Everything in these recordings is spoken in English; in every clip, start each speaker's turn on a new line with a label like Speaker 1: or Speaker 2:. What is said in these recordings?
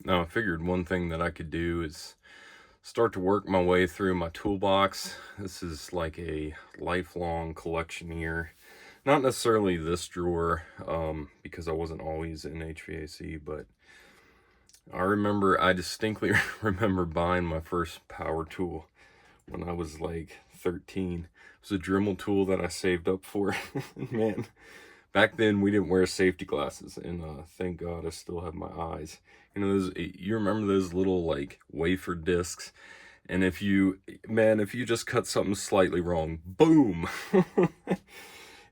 Speaker 1: Now I figured one thing that I could do is start to work my way through my toolbox. This is like a lifelong collection here. Not necessarily this drawer, because I wasn't always in HVAC, but I distinctly remember buying my first power tool when I was like 13. It was a Dremel tool that I saved up for. Man, back then we didn't wear safety glasses, and thank God I still have my eyes. You know, you remember those little like wafer discs? And if you just cut something slightly wrong, boom.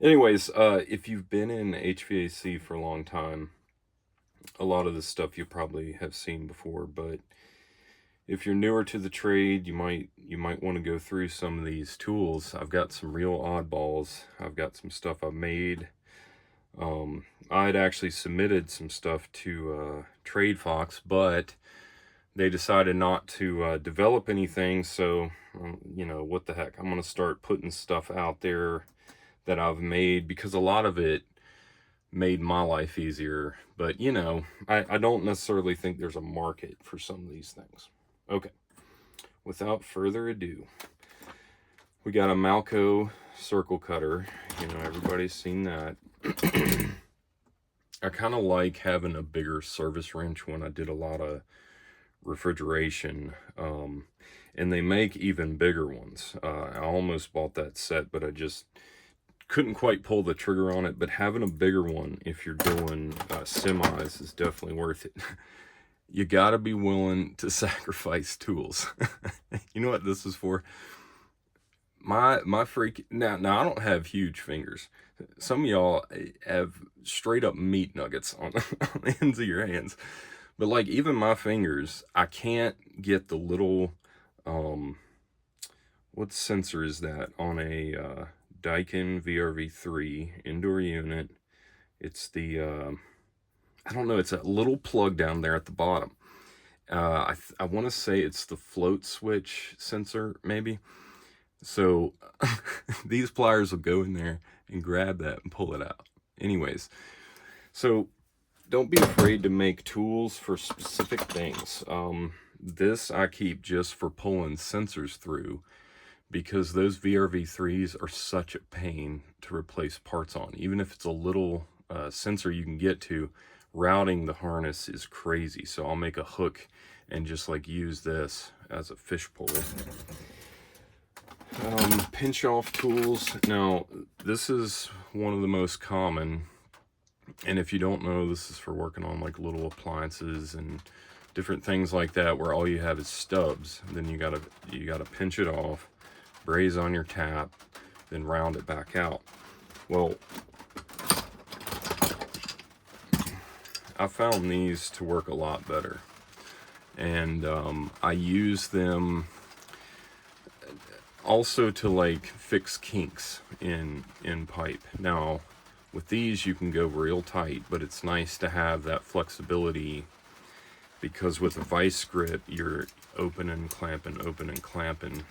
Speaker 1: Anyways, if you've been in HVAC for a long time, a lot of this stuff you probably have seen before, but if you're newer to the trade, you might want to go through some of these tools. I've got some real oddballs. I've got some stuff I've made. I'd actually submitted some stuff to TradeFox, but they decided not to develop anything. So, you know, what the heck? I'm going to start putting stuff out there that I've made, because a lot of it made my life easier. But, you know, I don't necessarily think there's a market for some of these things. Okay, without further ado, we got a Malco circle cutter. You know, everybody's seen that. I kind of like having a bigger service wrench when I did a lot of refrigeration, and they make even bigger ones. I almost bought that set, but I just couldn't quite pull the trigger on it. But having a bigger one, if you're doing semis, is definitely worth it. You gotta be willing to sacrifice tools. You know what this is for? My freak now I don't have huge fingers. Some of y'all have straight up meat nuggets on, on the ends of your hands. But like even my fingers, I can't get the little what sensor is that on a Daikin VRV3 indoor unit? It's the I don't know, it's a little plug down there at the bottom. I want to say it's the float switch sensor, maybe. So these pliers will go in there and grab that and pull it out. Anyways, so don't be afraid to make tools for specific things. This I keep just for pulling sensors through, because those VRV3s are such a pain to replace parts on. Even if it's a little sensor you can get to, routing the harness is crazy. So I'll make a hook and just like use this as a fish pole. Pinch off tools. Now this is one of the most common, and if you don't know, this is for working on like little appliances and different things like that, where all you have is stubs. Then you gotta pinch it off, braze on your tap, then round it back out. Well, I found these to work a lot better, and I use them also to like fix kinks in pipe. Now with these you can go real tight, but it's nice to have that flexibility, because with a vice grip you're open and clamping.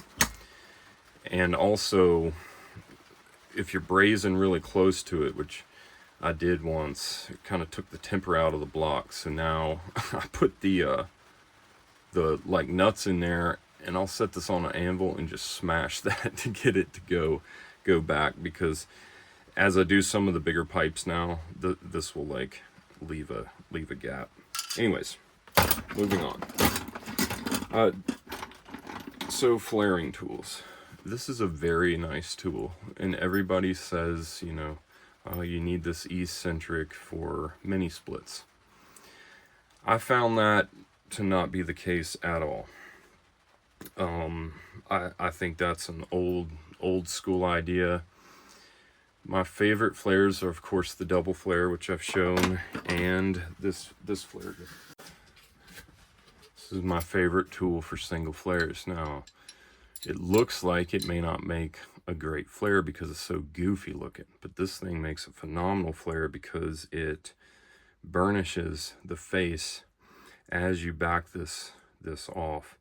Speaker 1: And also if you're brazing really close to it, which I did once, it kind of took the temper out of the block. So now I put the like nuts in there, and I'll set this on an anvil and just smash that to get it to go back, because as I do some of the bigger pipes now, this will like leave a gap. Anyways, moving on. So flaring tools. This is a very nice tool, and everybody says, you know, you need this eccentric for mini splits. I found that to not be the case at all. I think that's an old school idea. My favorite flares are of course the double flare, which I've shown, and this flare. This is my favorite tool for single flares. Now it looks like it may not make a great flare because it's so goofy looking, but this thing makes a phenomenal flare because it burnishes the face as you back this off.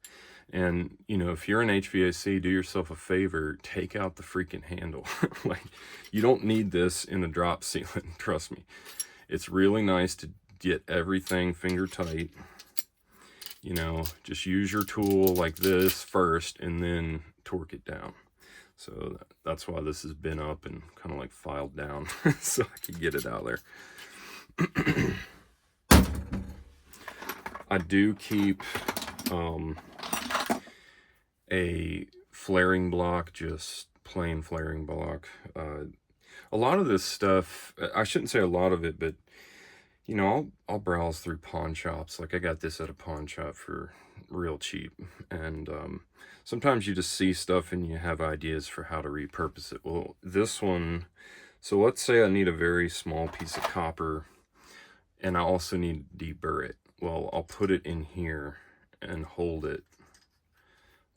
Speaker 1: And you know, if you're in HVAC, do yourself a favor, take out the freaking handle. Like, you don't need this in the drop ceiling, trust me. It's really nice to get everything finger tight. you know, just use your tool like this first and then torque it down. So that's why this has been up and kind of like filed down so I could get it out there. I do keep a flaring block, just plain flaring block. A lot of this stuff, I shouldn't say a lot of it, but you know, I'll browse through pawn shops. Like I got this at a pawn shop for real cheap. And sometimes you just see stuff and you have ideas for how to repurpose it. Well, this one, so let's say I need a very small piece of copper and I also need to deburr it. Well, I'll put it in here and hold it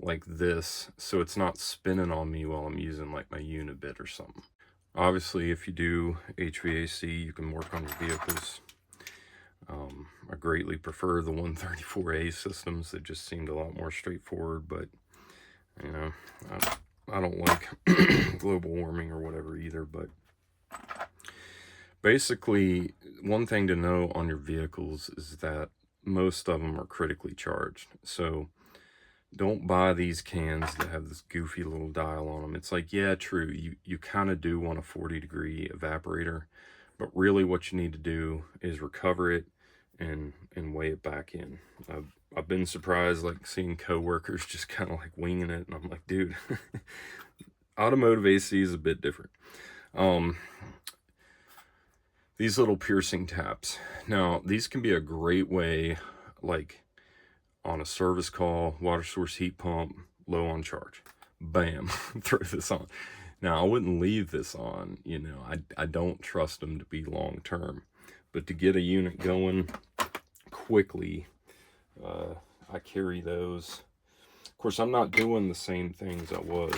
Speaker 1: like this so it's not spinning on me while I'm using like my unibit or something. Obviously, if you do HVAC, you can work on your vehicles. I greatly prefer the 134A systems. They just seemed a lot more straightforward, but you know, I don't like global warming or whatever either. But basically, one thing to know on your vehicles is that most of them are critically charged. So don't buy these cans that have this goofy little dial on them. It's like, yeah, true, you kind of do want a 40-degree evaporator, but really what you need to do is recover it and weigh it back in. I've been surprised, like seeing coworkers just kind of like winging it, and I'm like, dude, automotive AC is a bit different. These little piercing taps. Now, these can be a great way, like on a service call, water source heat pump, low on charge. Bam, throw this on. Now, I wouldn't leave this on, you know, I don't trust them to be long term. But to get a unit going quickly, I carry those. Of course, I'm not doing the same things I was.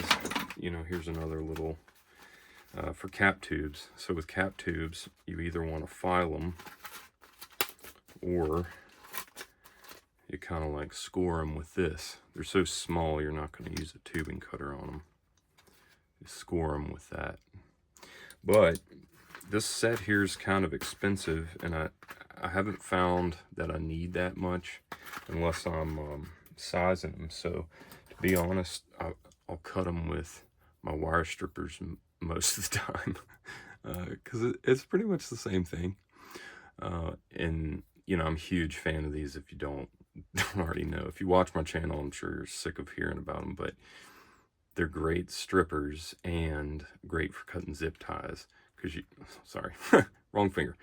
Speaker 1: You know, here's another little, for cap tubes. So with cap tubes, you either want to file them or you kind of like score them with this. They're so small, you're not going to use a tubing cutter on them. You score them with that. But this set here is kind of expensive, and I haven't found that I need that much unless I'm sizing them. So to be honest, I'll cut them with my wire strippers most of the time because it's pretty much the same thing. And you know, I'm a huge fan of these. If you don't already know, if you watch my channel, I'm sure you're sick of hearing about them, but they're great strippers and great for cutting zip ties. Because sorry, wrong finger.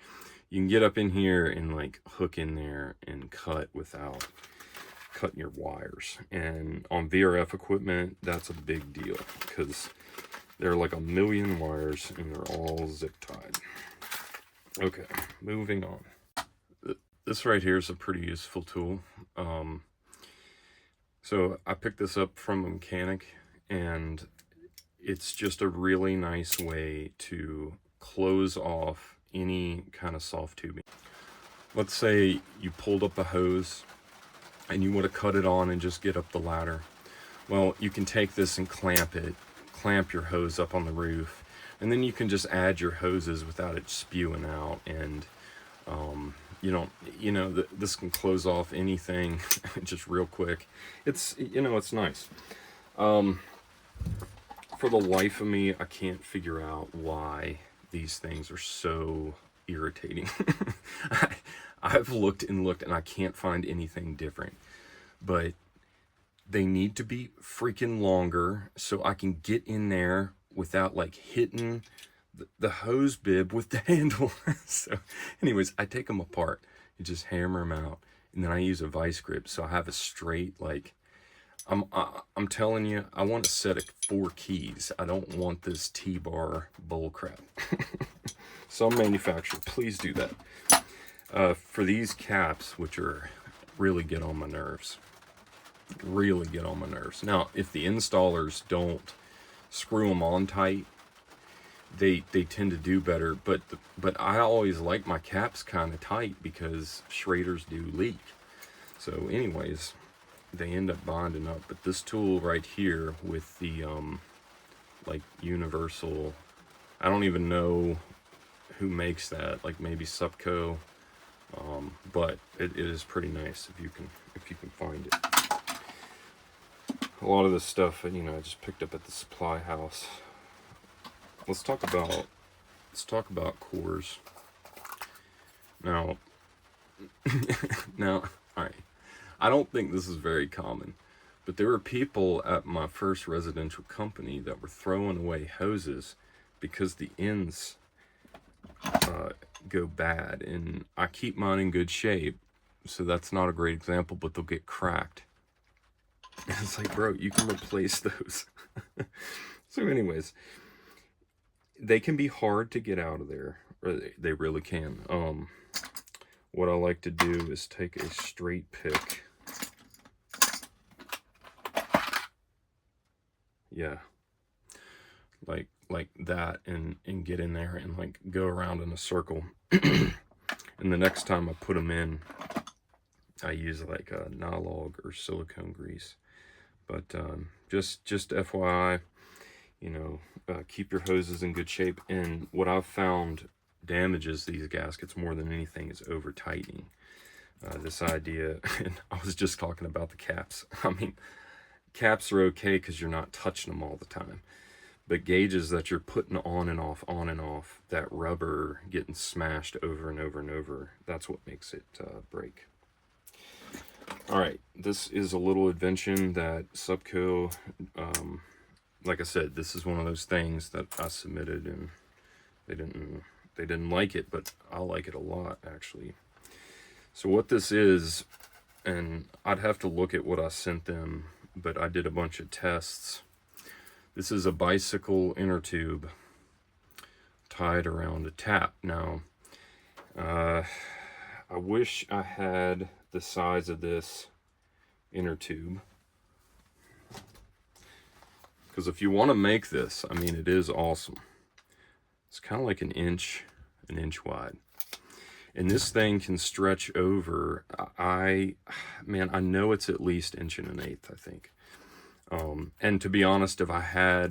Speaker 1: You can get up in here and like hook in there and cut without cutting your wires. And on VRF equipment, that's a big deal because there are like 1 million wires and they're all zip tied. Okay, moving on. This right here is a pretty useful tool. So I picked this up from a mechanic, and it's just a really nice way to close off any kind of soft tubing. Let's say you pulled up a hose and you want to cut it on and just get up the ladder. Well, you can take this and clamp your hose up on the roof, and then you can just add your hoses without it spewing out. And this can close off anything just real quick. It's nice. For the life of me, I can't figure out why these things are so irritating. I've looked and looked and I can't find anything different, but they need to be freaking longer so I can get in there without like hitting the hose bib with the handle. So anyways, I take them apart and just hammer them out, and then I use a vice grip so I have a straight, like, I'm telling you, I want to set it 4 keys. I don't want this T-bar bullcrap. Some manufacturer, please do that. For these caps, which are really get on my nerves. Now, if the installers don't screw them on tight, they tend to do better. But I always like my caps kind of tight because Schraders do leak. So anyways, they end up bonding up. But this tool right here with the like universal, I don't even know who makes that, like maybe Supco But it is pretty nice if you can find it. A lot of this stuff, you know, I just picked up at the supply house. Let's talk about cores. Now, all right. I don't think this is very common, but there were people at my first residential company that were throwing away hoses because the ends go bad, and I keep mine in good shape, so that's not a great example, but they'll get cracked. And it's like, bro, you can replace those. So anyways, they can be hard to get out of there, or they really can. What I like to do is take a straight pick. Yeah, like that, and get in there and like go around in a circle. And the next time I put them in, I use like a Nylog or silicone grease. But just FYI, you know, keep your hoses in good shape. And what I've found damages these gaskets more than anything is over tightening. This idea, and I was just talking about the caps. I mean, caps are okay because you're not touching them all the time. But gauges that you're putting on and off, that rubber getting smashed over and over and over, that's what makes it break. All right, this is a little invention that Subco, like I said, this is one of those things that I submitted and they didn't like it, but I like it a lot actually. So what this is, and I'd have to look at what I sent them, but I did a bunch of tests. This is a bicycle inner tube tied around a tap. Now, I wish I had the size of this inner tube, because if you want to make this, I mean, it is awesome. It's kind of like an inch wide, and this thing can stretch over. I know it's at least 1 1/8 inches, I think. And to be honest, if I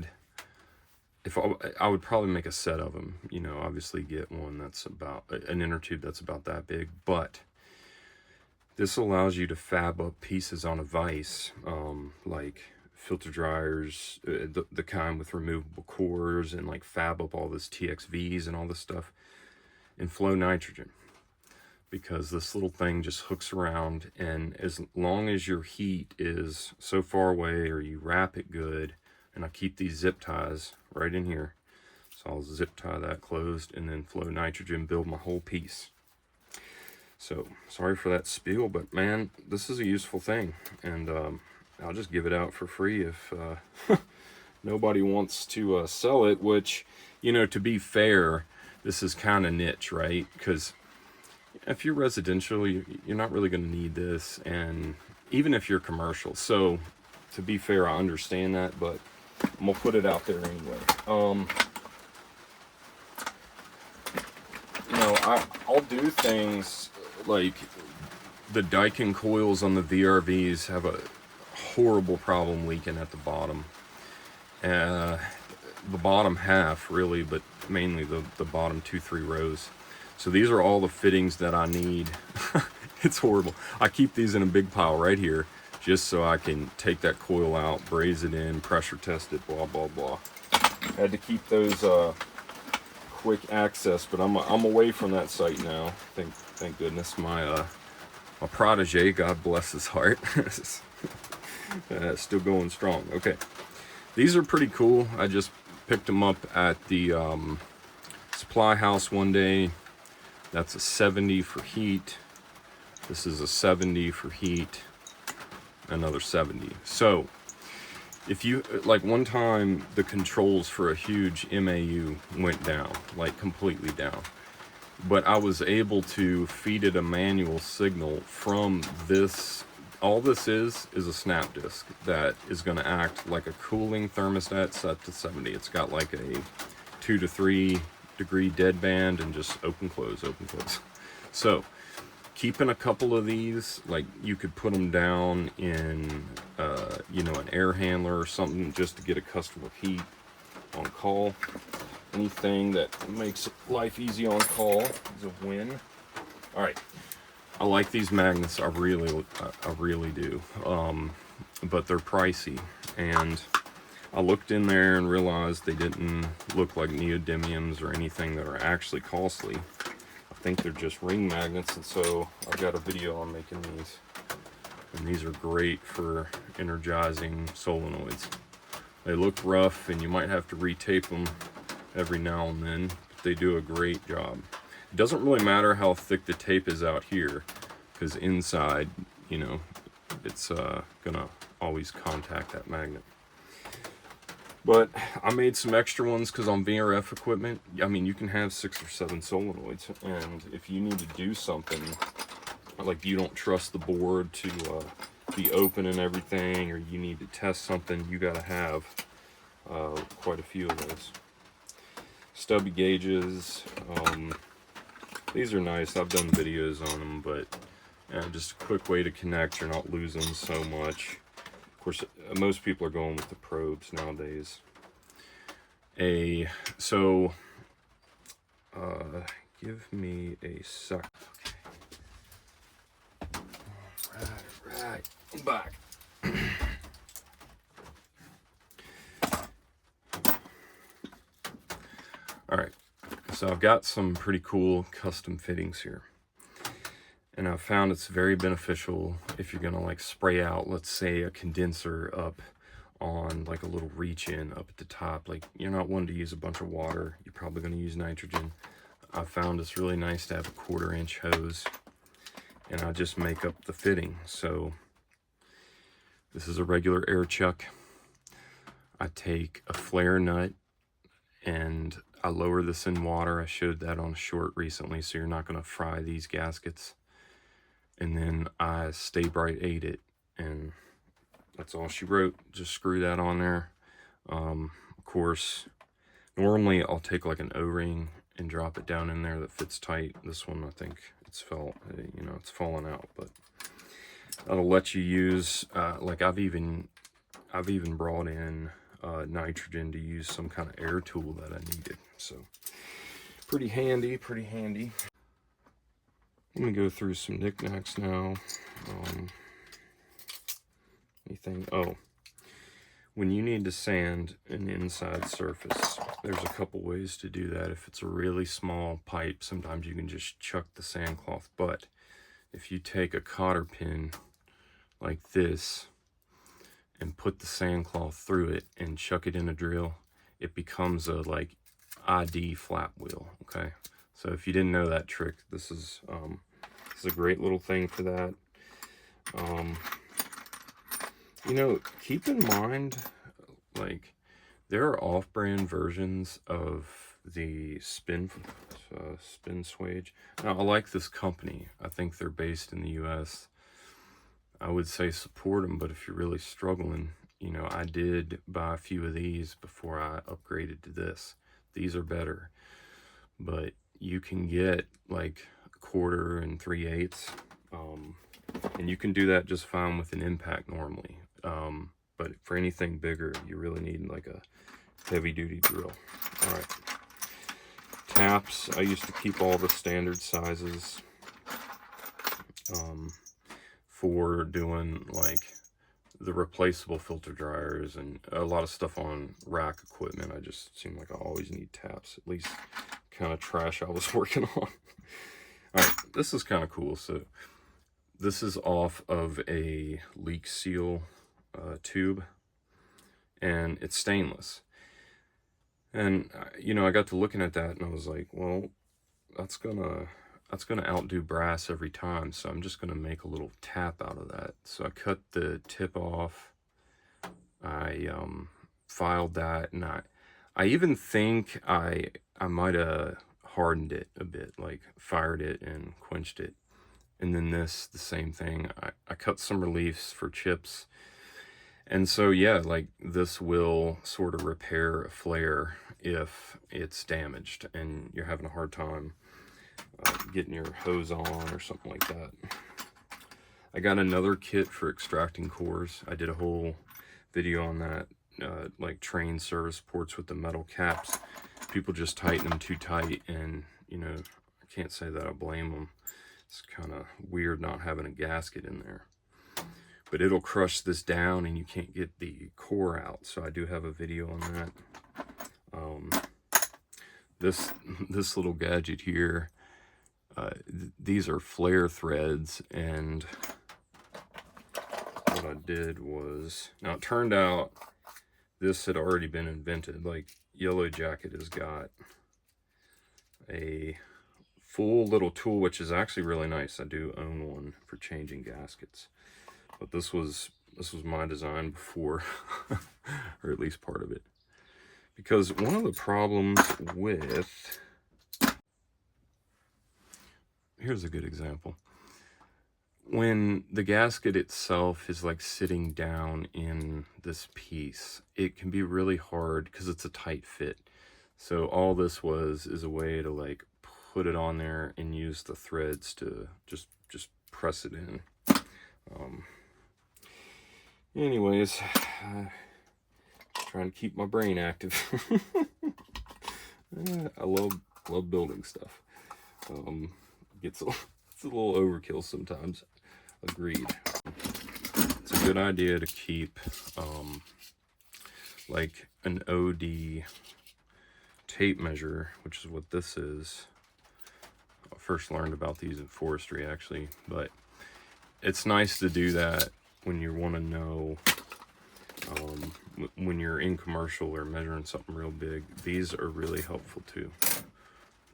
Speaker 1: would probably make a set of them, you know, obviously get one that's about an inner tube that's about that big, but this allows you to fab up pieces on a vise, like filter dryers, the kind with removable cores, and like fab up all this TXVs and all this stuff in flow nitrogen. Because this little thing just hooks around, and as long as your heat is so far away or you wrap it good, and I keep these zip ties right in here, so I'll zip tie that closed and then flow nitrogen, build my whole piece. So sorry for that spiel, but man, this is a useful thing, and I'll just give it out for free if nobody wants to sell it, which, you know, to be fair, this is kind of niche, right? Because if you're residential, you're not really going to need this, and even if you're commercial. So, to be fair, I understand that, but I'm going to put it out there anyway. You know, I'll do things like the Daikin coils on the VRVs have a horrible problem leaking at the bottom. The bottom half, really, but mainly the bottom 2-3 rows. So these are all the fittings that I need. It's horrible. I keep these in a big pile right here, just so I can take that coil out, braze it in, pressure test it, blah, blah, blah. Had to keep those quick access, but I'm away from that site now. Thank goodness. My protege, God bless his heart, still going strong. Okay, these are pretty cool. I just picked them up at the supply house one day. That's a 70 for heat. This is a 70 for heat. Another 70. So, if you, like one time, the controls for a huge MAU went down, like completely down. But I was able to feed it a manual signal from this. All this is a snap disc that is going to act like a cooling thermostat set to 70. It's got like a 2 to 3 degree deadband and just open close. So keeping a couple of these, like you could put them down in you know, an air handler or something, just to get a customer heat on call. Anything that makes life easy on call is a win. All right, I like these magnets, I really do, but they're pricey, and I looked in there and realized they didn't look like neodymiums or anything that are actually costly. I think they're just ring magnets, and so I've got a video on making these, and these are great for energizing solenoids. They look rough and you might have to retape them every now and then, but they do a great job. It doesn't really matter how thick the tape is out here, because inside, you know, it's gonna always contact that magnet. But I made some extra ones because on VRF equipment, I mean, you can have 6 or 7 solenoids, and if you need to do something, like you don't trust the board to be open and everything, or you need to test something, you gotta have quite a few of those. Stubby gauges, these are nice. I've done videos on them, but just a quick way to connect. You're not losing so much. Of course, most people are going with the probes nowadays. Give me a sec. Okay. Right, I'm back. All right, so I've got some pretty cool custom fittings here. And I've found it's very beneficial if you're gonna like spray out, let's say, a condenser up on like a little reach in up at the top. Like, you're not one to use a bunch of water, you're probably gonna use nitrogen. I found it's really nice to have a 1/4 inch hose, and I just make up the fitting. So this is a regular air chuck. I take a flare nut and I lower this in water. I showed that on a short recently, so you're not gonna fry these gaskets. And then I Stay Bright 8 it, and that's all she wrote. Just screw that on there. Of course, normally I'll take like an O-ring and drop it down in there that fits tight. This one, I think it's it's fallen out, but that'll let you use like I've even brought in nitrogen to use some kind of air tool that I needed. So pretty handy. Let me go through some knickknacks now. Anything? Oh, when you need to sand an inside surface, there's a couple ways to do that. If it's a really small pipe, sometimes you can just chuck the sandcloth. But if you take a cotter pin like this and put the sandcloth through it and chuck it in a drill, it becomes a like ID flap wheel. Okay, so if you didn't know that trick, this is a great little thing for that. You know, keep in mind, like, there are off-brand versions of the spin swage. Now, I like this company. I think they're based in the US. I would say support them, but if you're really struggling, you know, I did buy a few of these before I upgraded to this. These are better, but you can get like 1/4 and 3/8, and you can do that just fine with an impact normally. But for anything bigger, you really need like a heavy-duty drill. All right, taps. I used to keep all the standard sizes for doing like the replaceable filter dryers and a lot of stuff on rack equipment. I just seemed like I always need taps, at least kind of trash I was working on. All right, this is kind of cool. So this is off of a leak seal tube, and it's stainless. And you know, I got to looking at that and I was like, well, that's gonna outdo brass every time, so I'm just gonna make a little tap out of that. So I cut the tip off, I filed that, and I even think I might have hardened it a bit, like fired it and quenched it. And then this, the same thing. I cut some reliefs for chips. And so, yeah, like this will sort of repair a flare if it's damaged and you're having a hard time getting your hose on or something like that. I got another kit for extracting cores. I did a whole video on that, like train service ports with the metal caps. People just tighten them too tight, and, you know, I can't say that I blame them. It's kind of weird not having a gasket in there. But it'll crush this down and you can't get the core out. So I do have a video on that. This little gadget here, these are flare threads, and what I did was, now it turned out this had already been invented. Like Yellow Jacket has got a full little tool, which is actually really nice. I do own one for changing gaskets, but this was my design before, or at least part of it. Because one of the problems with, here's a good example. When the gasket itself is like sitting down in this piece, it can be really hard because it's a tight fit. So all this is a way to like put it on there and use the threads to just press it in. Anyways, trying to keep my brain active. I love building stuff. It's a little overkill sometimes. Agreed. It's a good idea to keep like an OD tape measure, which is what this is. I first learned about these in forestry actually, but it's nice to do that when you want to know, when you're in commercial or measuring something real big. These are really helpful too.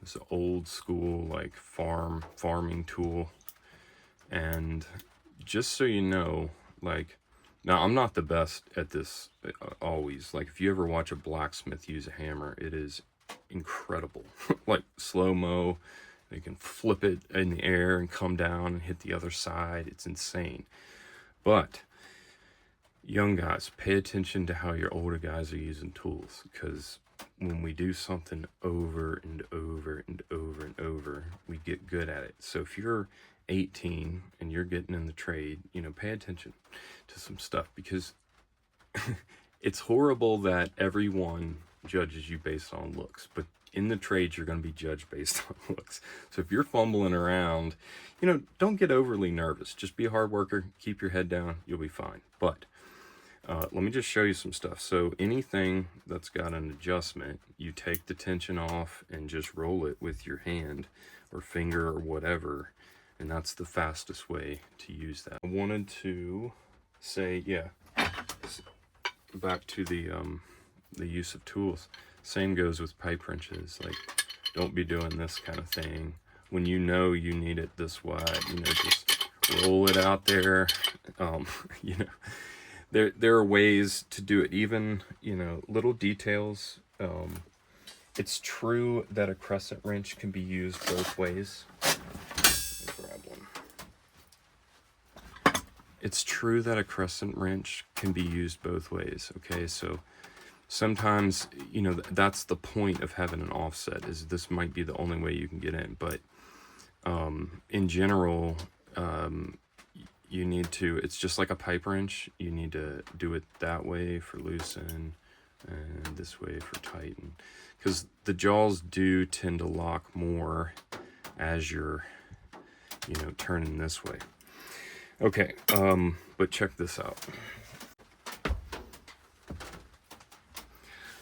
Speaker 1: It's an old school like farming tool. And just so you know, like, now I'm not the best at this always. Like if you ever watch a blacksmith use a hammer, it is incredible. Like slow-mo, they can flip it in the air and come down and hit the other side. It's insane. But young guys, pay attention to how your older guys are using tools, because when we do something over and over and over and over, we get good at it. So if you're 18 and you're getting in the trade, you know, pay attention to some stuff, because it's horrible that everyone judges you based on looks, but in the trades you're going to be judged based on looks. So if you're fumbling around, you know, don't get overly nervous. Just be a hard worker, keep your head down, you'll be fine. But let me just show you some stuff. So anything that's got an adjustment, you take the tension off and just roll it with your hand or finger or whatever, and that's the fastest way to use that. I wanted to say, yeah, back to the use of tools. Same goes with pipe wrenches. Like, don't be doing this kind of thing when you know you need it this wide. You know, just roll it out there. You know, there are ways to do it. Even, you know, little details. It's true that a crescent wrench can be used both ways. Let me grab one. It's true that a crescent wrench can be used both ways. Okay, so sometimes, you know, that's the point of having an offset, is this might be the only way you can get in. But in general, you need to, it's just like a pipe wrench. You need to do it that way for loosen and this way for tighten, because the jaws do tend to lock more as you're, you know, turning this way. Okay, but check this out.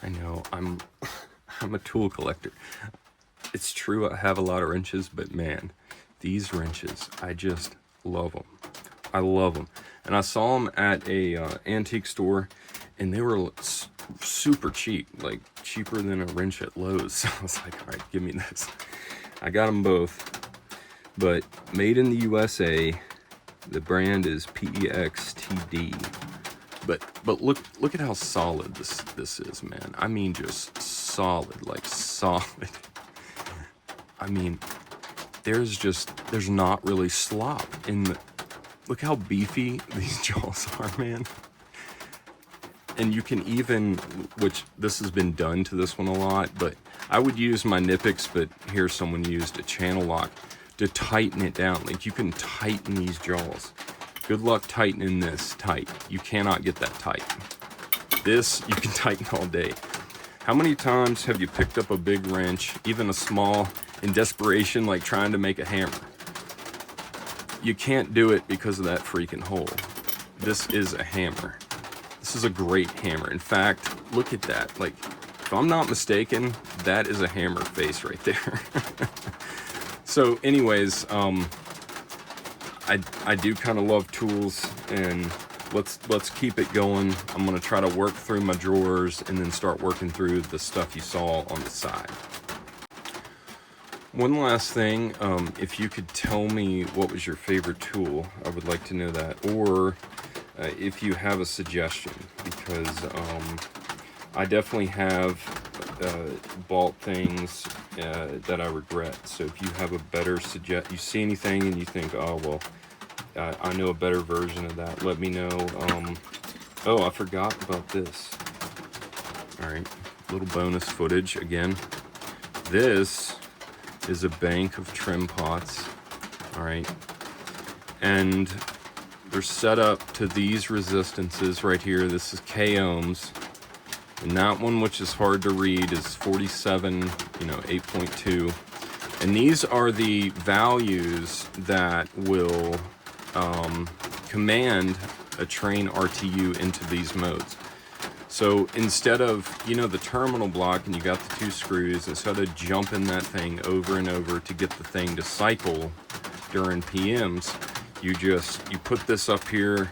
Speaker 1: I know I'm a tool collector. It's true I have a lot of wrenches, but man, these wrenches, I just love them. I love them. And I saw them at a antique store, and they were super cheap, like cheaper than a wrench at Lowe's. So I was like, all right, give me this. I got them both, but made in the USA. The brand is PEXTD. But look at how solid this is, man. I mean, just solid, like solid. I mean, there's not really slop in the, look how beefy these jaws are, man. And you can even, which this has been done to this one a lot, but I would use my Nipix, but here someone used a channel lock to tighten it down. Like, you can tighten these jaws. Good luck tightening this tight. You cannot get that tight. This, you can tighten all day. How many times have you picked up a big wrench, even a small, in desperation, like trying to make a hammer? you can't do it because of that freaking hole. This is a hammer. This is a great hammer. In fact, look at that. Like, if I'm not mistaken, that is a hammer face right there. So anyways, I do kind of love tools, and let's keep it going. I'm gonna try to work through my drawers and then start working through the stuff you saw on the side. One last thing, if you could tell me what was your favorite tool, I would like to know that. Or if you have a suggestion, because I definitely have bought things that I regret. So if you have a better you see anything and you think, oh, well, I know a better version of that, let me know. Oh, I forgot about this. All right, little bonus footage again. This is a bank of trim pots, all right, and they're set up to these resistances right here. This is K ohms, and that one, which is hard to read, is 47, 8.2, and these are the values that will command a train RTU into these modes. So instead of, the terminal block and you got the 2 screws, instead of jumping that thing over and over to get the thing to cycle during PMs, you put this up here,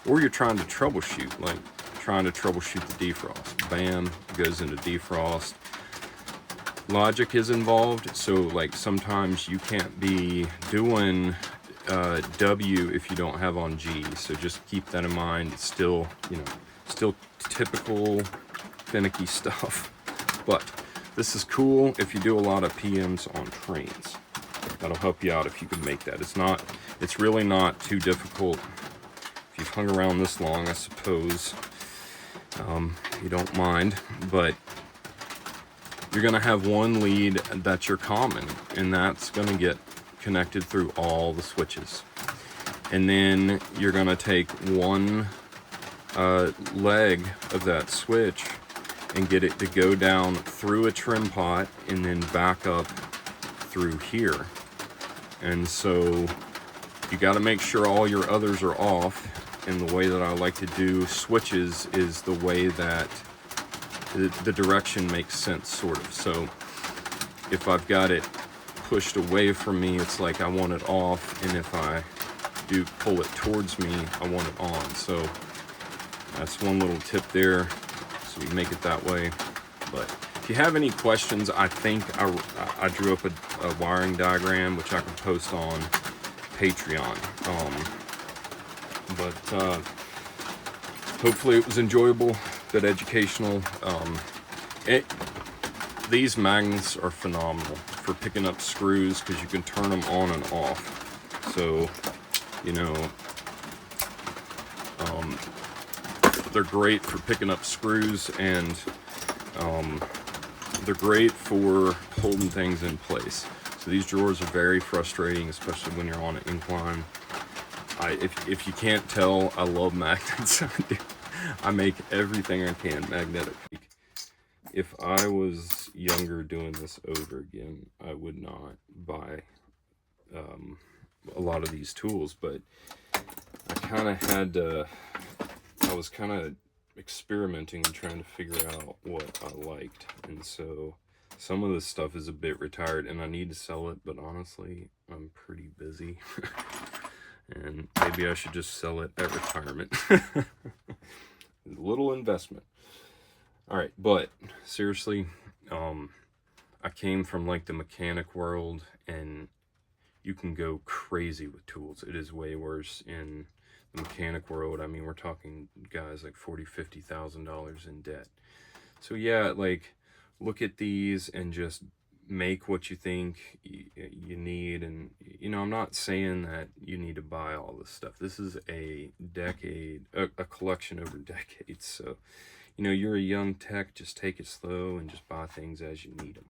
Speaker 1: or you're trying to troubleshoot, like trying to troubleshoot the defrost. Bam, goes into defrost. Logic is involved, so like sometimes you can't be doing W if you don't have on G, so just keep that in mind. It's still, still typical finicky stuff, but this is cool if you do a lot of PMs on trains. That'll help you out if you can make that. It's really not too difficult if you've hung around this long, I suppose. You don't mind, but you're gonna have one lead that's your common, and that's gonna get connected through all the switches. And then you're gonna take one leg of that switch and get it to go down through a trim pot and then back up through here. And so you got to make sure all your others are off, and the way that I like to do switches is the way that the direction makes sense, sort of. So if I've got it pushed away from me, it's like I want it off, and if I do pull it towards me, I want it on. So that's one little tip there, so we make it that way. But if you have any questions, I think I drew up a wiring diagram, which I can post on Patreon. But hopefully it was enjoyable, good educational. These magnets are phenomenal for picking up screws, because you can turn them on and off. So, they're great for picking up screws, and they're great for holding things in place. So these drawers are very frustrating, especially when you're on an incline. If you can't tell, I love magnets. I make everything I can magnetic. If I was younger doing this over again, I would not buy a lot of these tools, but I kind of had to, I was kind of experimenting and trying to figure out what I liked, and so some of this stuff is a bit retired and I need to sell it, but honestly I'm pretty busy and maybe I should just sell it at retirement. Little investment. All right, but seriously, I came from like the mechanic world, and you can go crazy with tools. It is way worse in the mechanic world. I mean, we're talking guys like $40,000-$50,000 in debt. So yeah, like, look at these and just make what you think you need. And I'm not saying that you need to buy all this stuff. This is a collection over decades. So you're a young tech, just take it slow and just buy things as you need them.